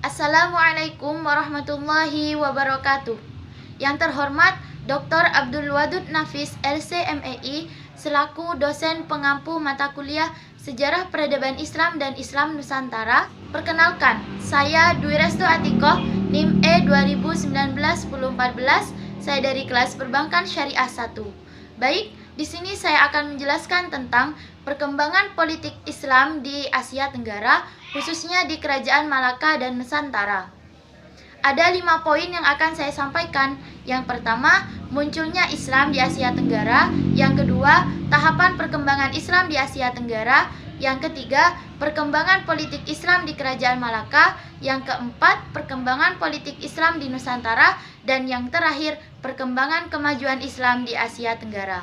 Assalamualaikum warahmatullahi wabarakatuh. Yang terhormat Dr. Abdul Wadud Nafis, LC.MEI, selaku dosen pengampu mata kuliah Sejarah Peradaban Islam dan Islam Nusantara. Perkenalkan, saya Dwi Restu Atikoh, NIM E 2019-1014, saya dari kelas Perbankan Syariah 1. Baik, di sini saya akan menjelaskan tentang perkembangan politik Islam di Asia Tenggara, khususnya di Kerajaan Malaka dan Nusantara. Ada 5 poin yang akan saya sampaikan. Yang pertama, munculnya Islam di Asia Tenggara. Yang kedua, tahapan perkembangan Islam di Asia Tenggara. Yang ketiga, perkembangan politik Islam di Kerajaan Malaka. Yang keempat, perkembangan politik Islam di Nusantara. Dan yang terakhir, perkembangan kemajuan Islam di Asia Tenggara.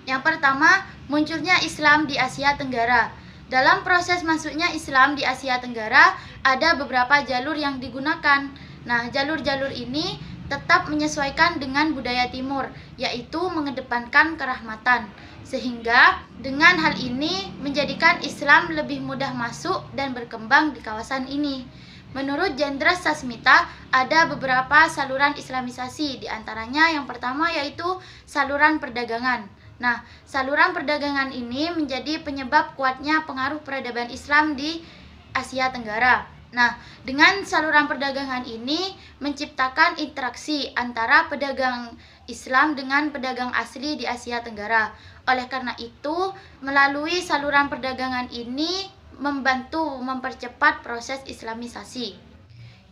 Yang pertama, munculnya Islam di Asia Tenggara. Dalam proses masuknya Islam di Asia Tenggara, ada beberapa jalur yang digunakan. Nah, jalur-jalur ini tetap menyesuaikan dengan budaya Timur, yaitu mengedepankan kerahmatan. Sehingga dengan hal ini menjadikan Islam lebih mudah masuk dan berkembang di kawasan ini. Menurut Jendra Sasmita, ada beberapa saluran Islamisasi, di antaranya yang pertama yaitu saluran perdagangan. Nah, saluran perdagangan ini menjadi penyebab kuatnya pengaruh peradaban Islam di Asia Tenggara. Nah, dengan saluran perdagangan ini menciptakan interaksi antara pedagang Islam dengan pedagang asli di Asia Tenggara. Oleh karena itu, melalui saluran perdagangan ini membantu mempercepat proses Islamisasi.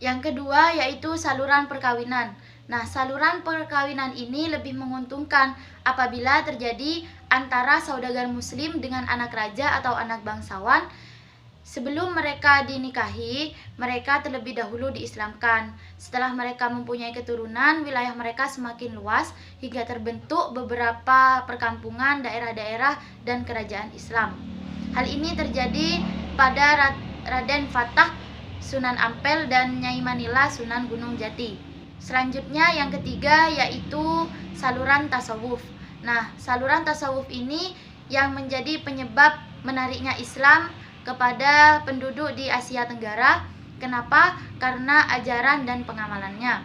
Yang kedua yaitu saluran perkawinan. Nah, saluran perkawinan ini lebih menguntungkan apabila terjadi antara saudagar muslim dengan anak raja atau anak bangsawan. Sebelum mereka dinikahi, mereka terlebih dahulu diislamkan. Setelah mereka mempunyai keturunan, wilayah mereka semakin luas hingga terbentuk beberapa perkampungan, daerah-daerah, dan kerajaan Islam. Hal ini terjadi pada Raden Fatah, Sunan Ampel, dan Nyai Manila, Sunan Gunung Jati. Selanjutnya yang ketiga yaitu saluran tasawuf. Nah, saluran tasawuf ini yang menjadi penyebab menariknya Islam kepada penduduk di Asia Tenggara. Kenapa? Karena ajaran dan pengamalannya.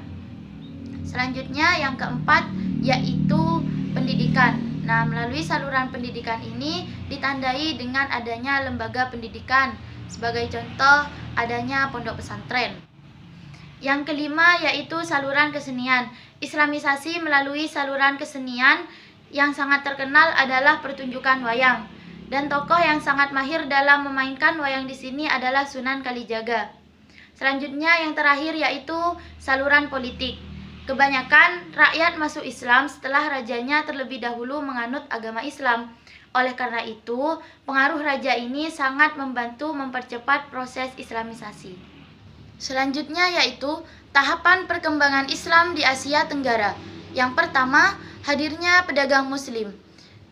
Selanjutnya yang keempat yaitu pendidikan. Nah, melalui saluran pendidikan ini ditandai dengan adanya lembaga pendidikan. Sebagai contoh, adanya pondok pesantren. Yang kelima yaitu saluran kesenian. Islamisasi melalui saluran kesenian yang sangat terkenal adalah pertunjukan wayang. Dan tokoh yang sangat mahir dalam memainkan wayang di sini adalah Sunan Kalijaga. Selanjutnya yang terakhir yaitu saluran politik. Kebanyakan rakyat masuk Islam setelah rajanya terlebih dahulu menganut agama Islam. Oleh karena itu, pengaruh raja ini sangat membantu mempercepat proses Islamisasi. Selanjutnya yaitu tahapan perkembangan Islam di Asia Tenggara. Yang pertama, hadirnya pedagang muslim.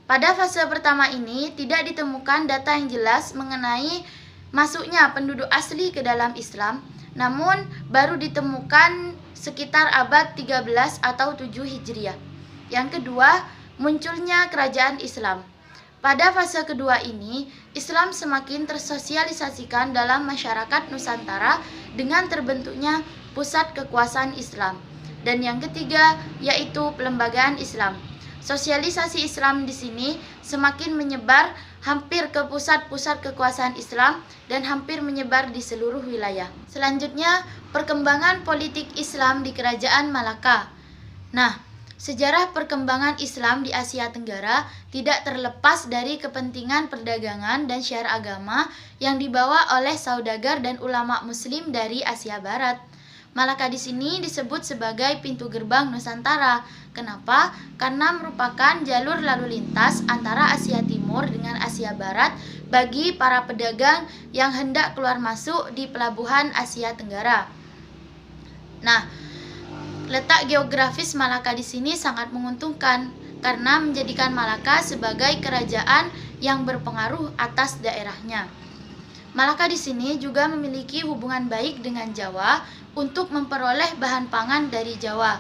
Pada fase pertama ini tidak ditemukan data yang jelas mengenai masuknya penduduk asli ke dalam Islam, namun baru ditemukan sekitar abad 13 atau 7 Hijriah. Yang kedua, munculnya kerajaan Islam. Pada fase kedua ini, Islam semakin tersosialisasikan dalam masyarakat Nusantara dengan terbentuknya pusat kekuasaan Islam. Dan yang ketiga yaitu pelembagaan Islam. Sosialisasi Islam di sini semakin menyebar hampir ke pusat-pusat kekuasaan Islam dan hampir menyebar di seluruh wilayah. Selanjutnya, perkembangan politik Islam di Kerajaan Malaka. Nah, sejarah perkembangan Islam di Asia Tenggara tidak terlepas dari kepentingan perdagangan dan syiar agama yang dibawa oleh saudagar dan ulama muslim dari Asia Barat. Malaka di sini disebut sebagai pintu gerbang Nusantara. Kenapa? Karena merupakan jalur lalu lintas antara Asia Timur dengan Asia Barat bagi para pedagang yang hendak keluar masuk di pelabuhan Asia Tenggara. Nah, letak geografis Malaka di sini sangat menguntungkan karena menjadikan Malaka sebagai kerajaan yang berpengaruh atas daerahnya. Malaka di sini juga memiliki hubungan baik dengan Jawa untuk memperoleh bahan pangan dari Jawa.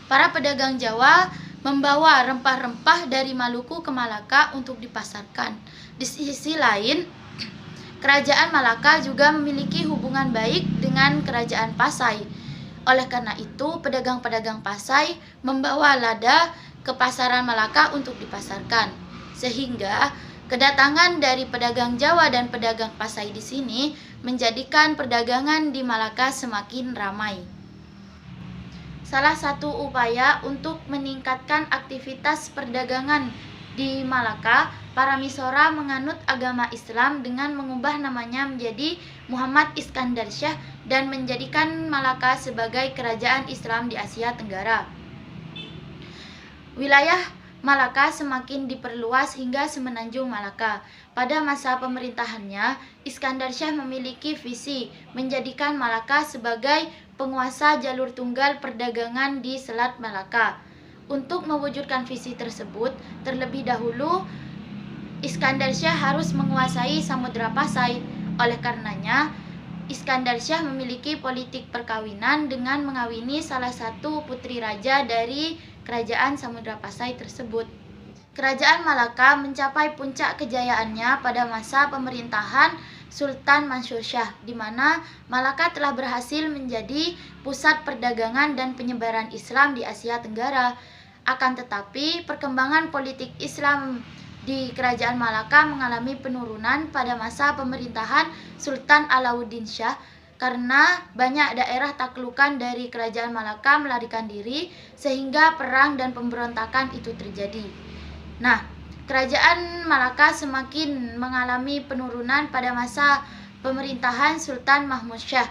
Para pedagang Jawa membawa rempah-rempah dari Maluku ke Malaka untuk dipasarkan. Di sisi lain, Kerajaan Malaka juga memiliki hubungan baik dengan Kerajaan Pasai. Oleh karena itu, pedagang-pedagang Pasai membawa lada ke pasaran Malaka untuk dipasarkan. Sehingga kedatangan dari pedagang Jawa dan pedagang Pasai di sini menjadikan perdagangan di Malaka semakin ramai. Salah satu upaya untuk meningkatkan aktivitas perdagangan di Malaka, para Misora menganut agama Islam dengan mengubah namanya menjadi Muhammad Iskandar Shah dan menjadikan Malaka sebagai kerajaan Islam di Asia Tenggara. Wilayah Malaka semakin diperluas hingga semenanjung Malaka. Pada masa pemerintahannya, Iskandar Shah memiliki visi menjadikan Malaka sebagai penguasa jalur tunggal perdagangan di Selat Malaka. Untuk mewujudkan visi tersebut, terlebih dahulu Iskandar Shah harus menguasai Samudra Pasai. Oleh karenanya, Iskandar Shah memiliki politik perkawinan dengan mengawini salah satu putri raja dari kerajaan Samudra Pasai tersebut. Kerajaan Malaka mencapai puncak kejayaannya pada masa pemerintahan Sultan Mansur Shah, di mana Malaka telah berhasil menjadi pusat perdagangan dan penyebaran Islam di Asia Tenggara. Akan tetapi, perkembangan politik Islam di Kerajaan Malaka mengalami penurunan pada masa pemerintahan Sultan Alauddin Shah karena banyak daerah taklukan dari Kerajaan Malaka melarikan diri sehingga perang dan pemberontakan itu terjadi. Nah, Kerajaan Malaka semakin mengalami penurunan pada masa pemerintahan Sultan Mahmud Shah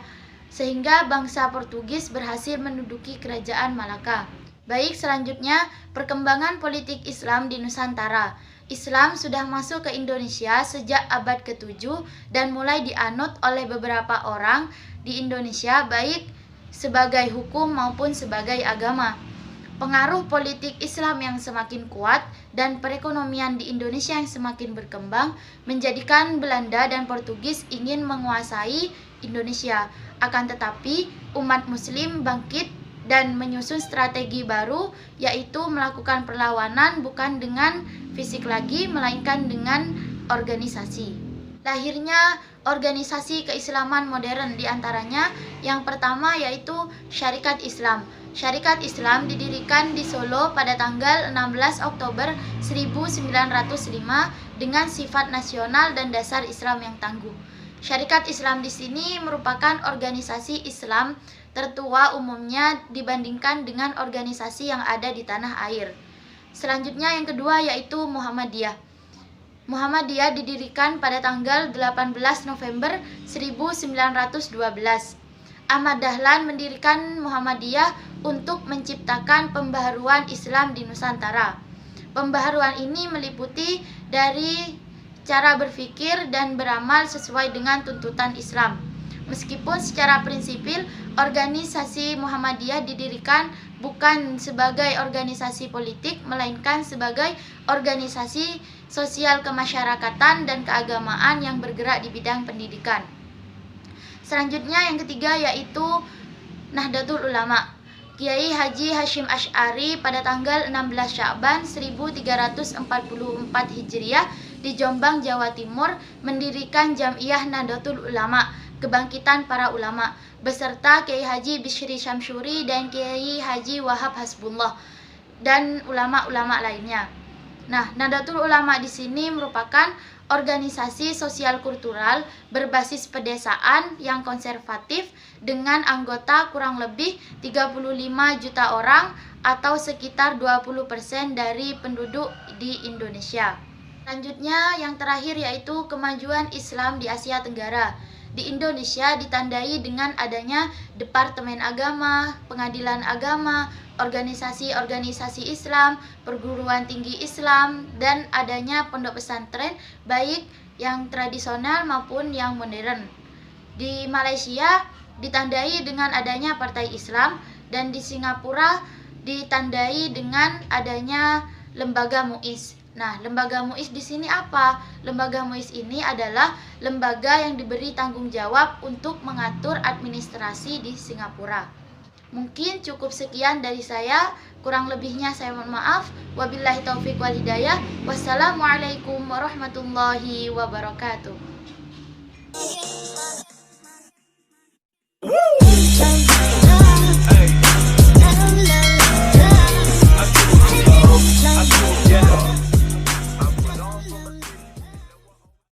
sehingga bangsa Portugis berhasil menduduki Kerajaan Malaka. Baik, selanjutnya perkembangan politik Islam di Nusantara. Islam sudah masuk ke Indonesia sejak abad ke-7 dan mulai dianut oleh beberapa orang di Indonesia baik sebagai hukum maupun sebagai agama. Pengaruh politik Islam yang semakin kuat dan perekonomian di Indonesia yang semakin berkembang menjadikan Belanda dan Portugis ingin menguasai Indonesia. Akan tetapi, umat Muslim bangkit dan menyusun strategi baru, yaitu melakukan perlawanan bukan dengan fisik lagi, melainkan dengan organisasi. Lahirnya organisasi keislaman modern, diantaranya yang pertama yaitu Syarikat Islam. Syarikat Islam didirikan di Solo pada tanggal 16 Oktober 1905 dengan sifat nasional dan dasar Islam yang tangguh. Syarikat Islam di sini merupakan organisasi Islam tertua umumnya dibandingkan dengan organisasi yang ada di tanah air. Selanjutnya yang kedua yaitu Muhammadiyah. Muhammadiyah didirikan pada tanggal 18 November 1912. Ahmad Dahlan mendirikan Muhammadiyah untuk menciptakan pembaharuan Islam di Nusantara. Pembaharuan ini meliputi dari cara berpikir dan beramal sesuai dengan tuntutan Islam. Meskipun secara prinsipil organisasi Muhammadiyah didirikan bukan sebagai organisasi politik, melainkan sebagai organisasi sosial kemasyarakatan dan keagamaan yang bergerak di bidang pendidikan. Selanjutnya yang ketiga yaitu Nahdlatul Ulama. Kiai Haji Hashim Asy'ari pada tanggal 16 Sya'ban 1344 Hijriah di Jombang, Jawa Timur mendirikan Jam'iyah Nahdlatul Ulama, Kebangkitan Para Ulama, beserta Kiai Haji Bishri Syamsuri dan Kiai Haji Wahab Hasbullah dan ulama-ulama lainnya. Nah, Nahdlatul Ulama di sini merupakan organisasi sosial kultural berbasis pedesaan yang konservatif dengan anggota kurang lebih 35 juta orang atau sekitar 20% dari penduduk di Indonesia. Selanjutnya yang terakhir yaitu kemajuan Islam di Asia Tenggara. Di Indonesia ditandai dengan adanya Departemen Agama, Pengadilan Agama, organisasi-organisasi Islam, perguruan tinggi Islam, dan adanya pondok pesantren baik yang tradisional maupun yang modern. Di Malaysia ditandai dengan adanya Partai Islam dan di Singapura ditandai dengan adanya Lembaga MUIS. Nah, Lembaga MUIS di sini apa? Lembaga MUIS ini adalah lembaga yang diberi tanggung jawab untuk mengatur administrasi di Singapura. Mungkin cukup sekian dari saya, kurang lebihnya saya mohon maaf. Wabillahi taufiq wal hidayah. Wassalamualaikum warahmatullahi wabarakatuh.